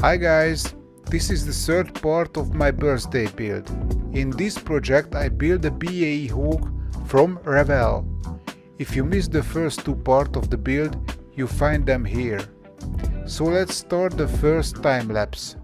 Hi guys, this is the third part of my birthday build. In this project I built a BAE hook from Revell. If you missed the first two parts of the build, you find them here. So let's start the first time lapse.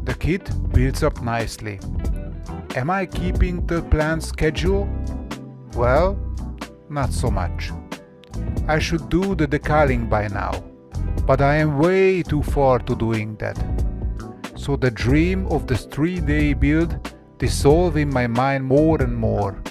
The kit builds up nicely. Am I keeping the planned schedule? Well, not so much. I should do the decaling by now, but I am way too far to doing that. So the dream of the 3-day build dissolves in my mind more and more.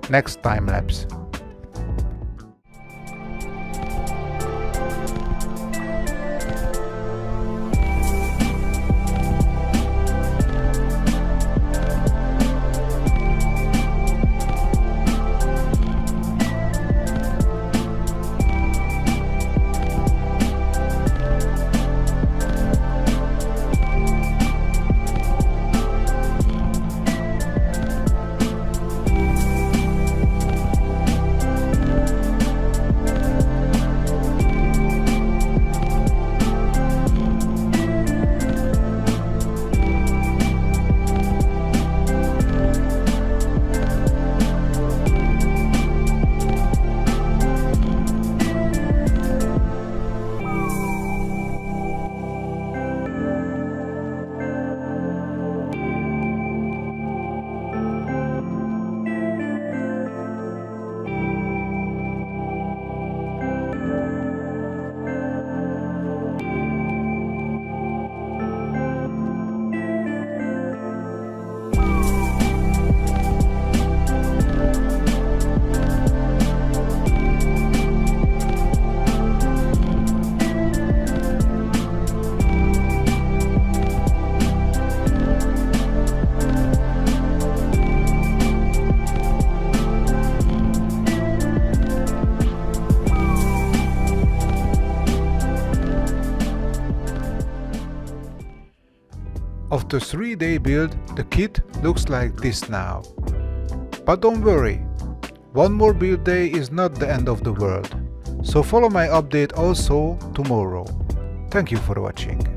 Next time lapse. after 3-day build, the kit looks like this now. But don't worry, one more build day is not the end of the world, so follow my update also tomorrow. Thank you for watching.